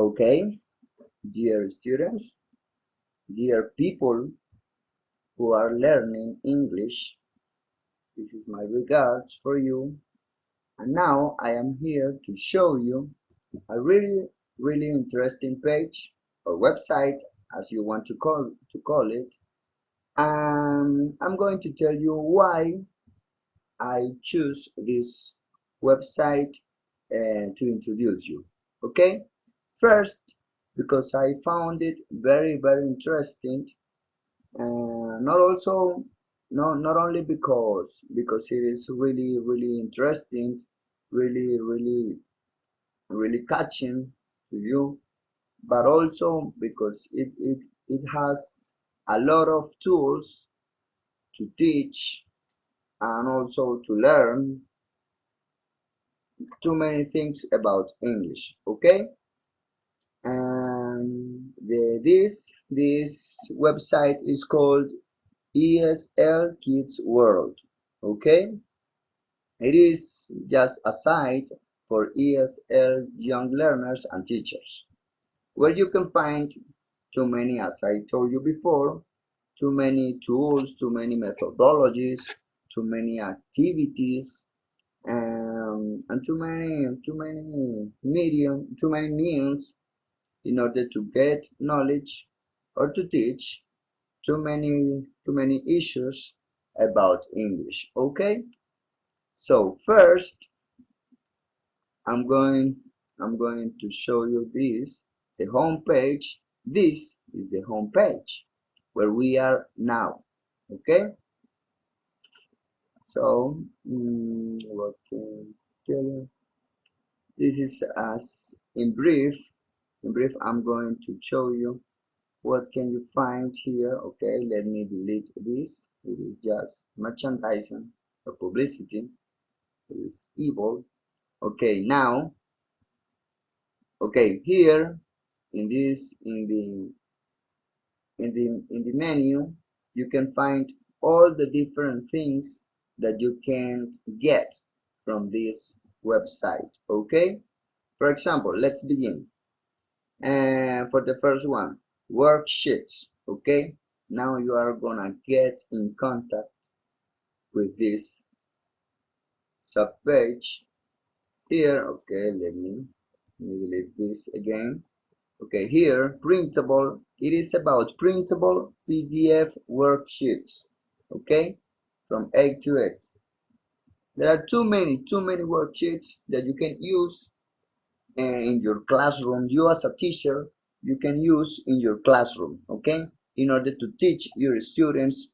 Okay, dear students, dear people who are learning English, this is my regards for you. And now I am here to show you a really interesting page or website, as you want to call it. I'm going to tell you why I choose this website to introduce you. Okay, first, because I found it very interesting, not also not only because it is really interesting, really catching to you, but also because it has a lot of tools to teach and also to learn too many things about English. Okay, and this website is called ESL Kids World. Okay, it is just a site for ESL young learners and teachers, where you can find too many, as I told you before, too many tools, too many methodologies, too many activities, and too many means in order to get knowledge or to teach too many issues about English. Okay, so first I'm going I'm going to show you the home page. This is the home page where we are now. Okay, so what can I tell you? This is as in brief I'm going to show you what can you find here. Okay, let me delete this. It is just merchandising or publicity. It is evil. Okay, now, okay, here in this in the menu, you can find all the different things that you can get from this website. Okay, for example, let's begin. And for the first one, worksheets. Okay, now you are gonna get in contact with this subpage here. Okay, let me delete this again. Okay, here, printable. It is about printable PDF worksheets. Okay, from A to X. There are too many worksheets that you can use in your classroom. You as a teacher, you can use in your classroom. Okay, in order to teach your students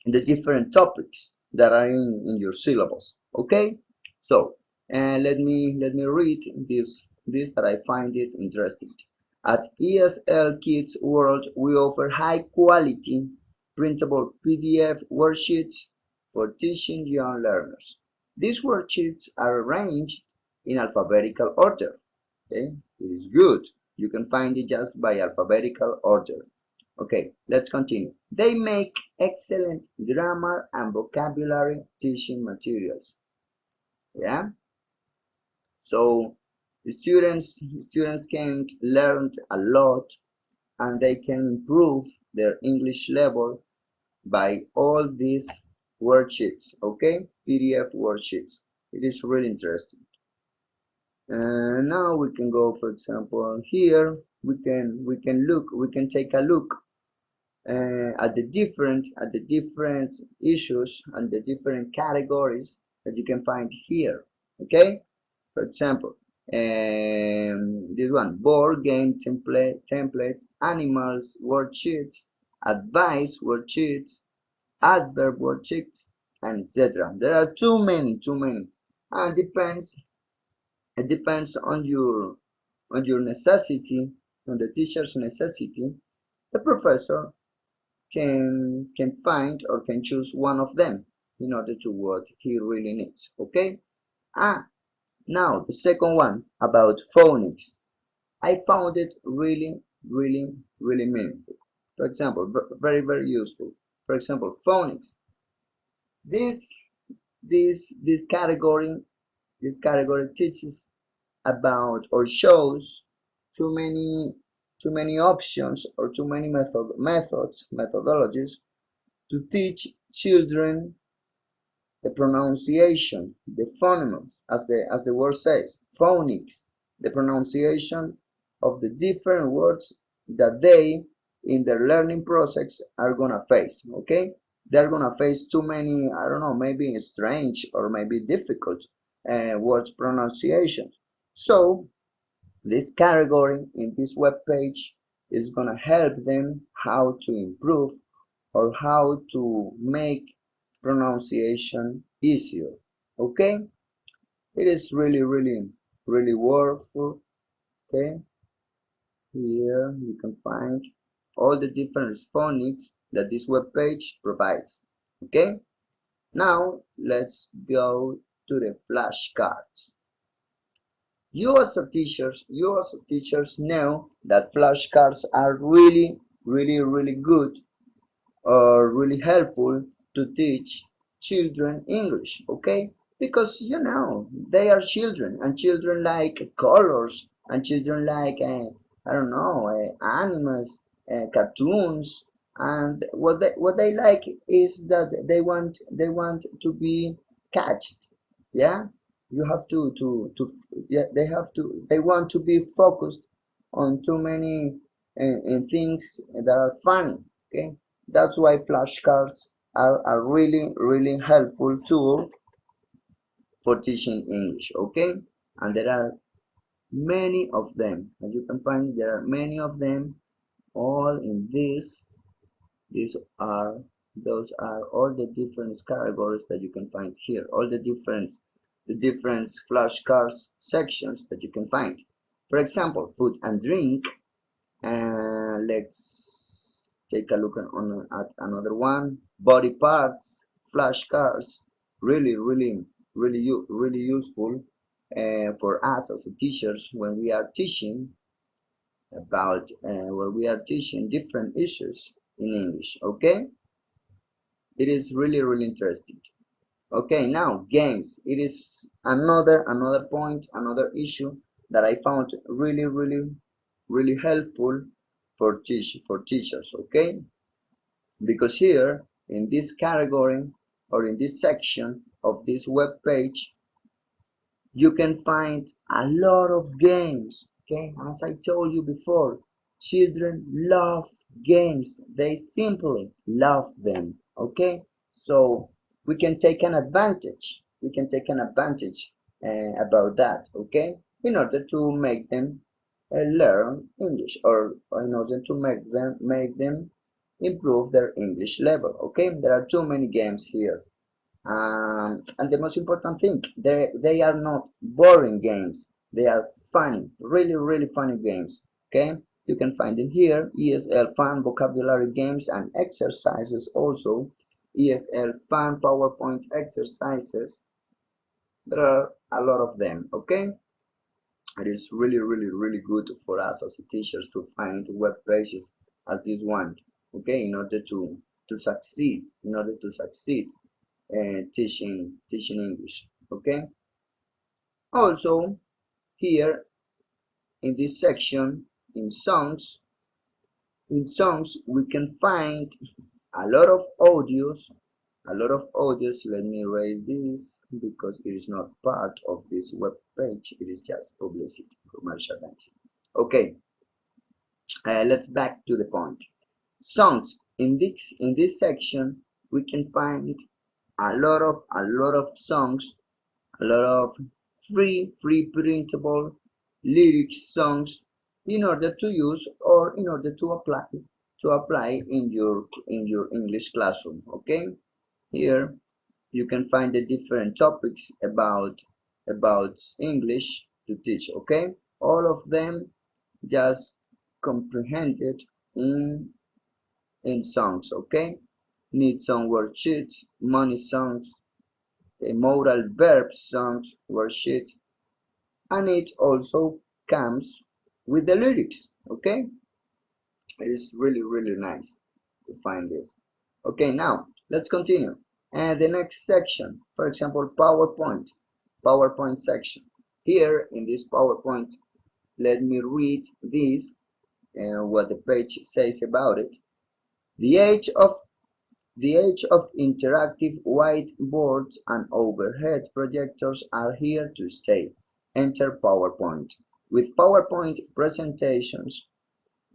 the different topics that are in your syllabus. Okay, so let me read this that I find it interesting. At ESL Kids World, we offer high quality printable PDF worksheets for teaching young learners. These worksheets are arranged in alphabetical order. Okay, it is good. You can find it just by alphabetical order. Okay, let's continue. They make excellent grammar and vocabulary teaching materials. Yeah, so the students can learn a lot and they can improve their English level by all these worksheets. Okay, PDF worksheets. It is really interesting. And now we can go, for example, here we can take a look at the different issues and the different categories that you can find here. Okay, for example, this one, board game templates, animals worksheets, advice worksheets, adverb worksheets, and etc. There are too many, and it depends on your necessity, on the teacher's necessity. The professor can find or can choose one of them in order to what he really needs. Okay, now the second one about phonics. I found it really meaningful. For example, very useful. For example, phonics. this this category teaches about or shows too many options or too many methodologies to teach children the pronunciation, the phonemes, as the word says, phonics, the pronunciation of the different words that they in their learning process are gonna face. Okay, they're gonna face too many, I don't know, maybe strange or maybe difficult words pronunciation. So this category in this web page is gonna help them how to improve or how to make pronunciation easier. Okay, it is really worthwhile. Okay, here you can find all the different phonics that this web page provides. Okay, now let's go to the flashcards. You as a teachers know that flashcards are really good or really helpful to teach children English, okay? Because you know they are children, and children like colors, and children like I don't know, animals, cartoons, and what they like is that they want to be catched, yeah. You have to yeah, they want to be focused on too many things that are funny, okay? That's why flashcards are a really helpful tool for teaching English, okay? And there are many of them. As you can find, there are many of them all in this. These are those are all the different categories that you can find here. All the different flashcards sections that you can find. For example, food and drink. Let's take a look at another one. Body parts, flashcards, really useful for us as teachers when we are teaching about when we are teaching different issues in English. Okay, it is really interesting. Okay, now games. It is another point, another issue that I found really helpful for teachers. Okay, because here in this category or in this section of this web page you can find a lot of games. Okay, as I told you before, children love games. They simply love them. Okay, so we can take an advantage. We can take an advantage about that. Okay, in order to make them learn English, or in order to make them improve their English level. Okay, there are too many games here. And the most important thing, they are not boring games. They are funny, really funny games. Okay, you can find them here. ESL fun vocabulary games and exercises also. ESL fun PowerPoint exercises. There are a lot of them. Okay, it is really good for us as teachers to find web pages as this one. Okay, in order to succeed, teaching English. Okay, also here in this section in songs we can find a lot of audios. Let me erase this because it is not part of this web page. It is just publicity, commercial banking. Okay, let's back to the point. Songs. In this section we can find a lot of songs, a lot of free printable lyrics songs in order to use or in order to apply in your English classroom. Okay, here you can find the different topics about English to teach. Okay, all of them just comprehended in songs. Okay, need some worksheets, money songs, modal verb songs, worksheets, and it also comes with the lyrics. Okay, it is really nice to find this. Okay, now let's continue. And the next section, for example, PowerPoint section. Here in this PowerPoint let me read this and what the page says about it. The age of The age of interactive whiteboards and overhead projectors are here to stay. Enter PowerPoint. With PowerPoint presentations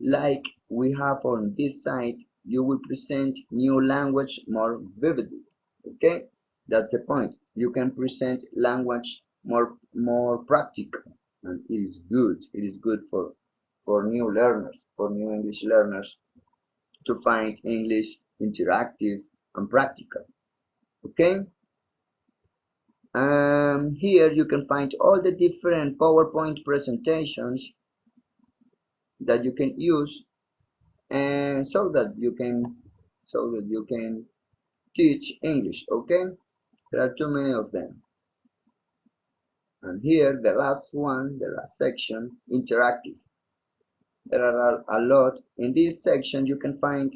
like we have on this site, you will present new language more vividly. Okay, that's the point. You can present language more practical, and it is good. It is good for new learners, for new English learners to find English interactive and practical. Okay, here you can find all the different PowerPoint presentations that you can use, and so that you can teach English. Okay, there are too many of them. And here the last one, the last section, interactive. There are a lot in this section. You can find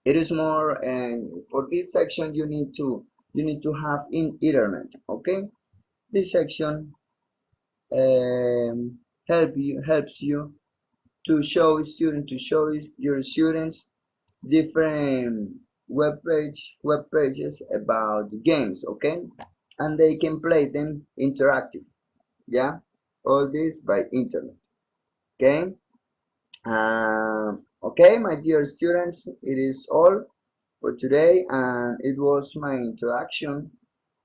it is more, and for this section you need to have in internet. Okay, this section helps you to show your students different web pages about games. Okay, and they can play them interactive. Yeah, all this by internet. Okay. Okay, my dear students, it is all for today, and it was my introduction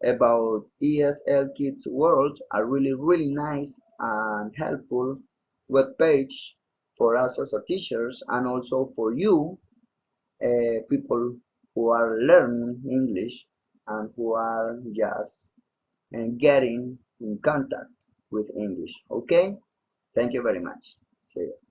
about ESL Kids World, a really nice and helpful web page for us as a teachers, and also for you, people who are learning English and who are just getting in contact with English. Okay, thank you very much. See you.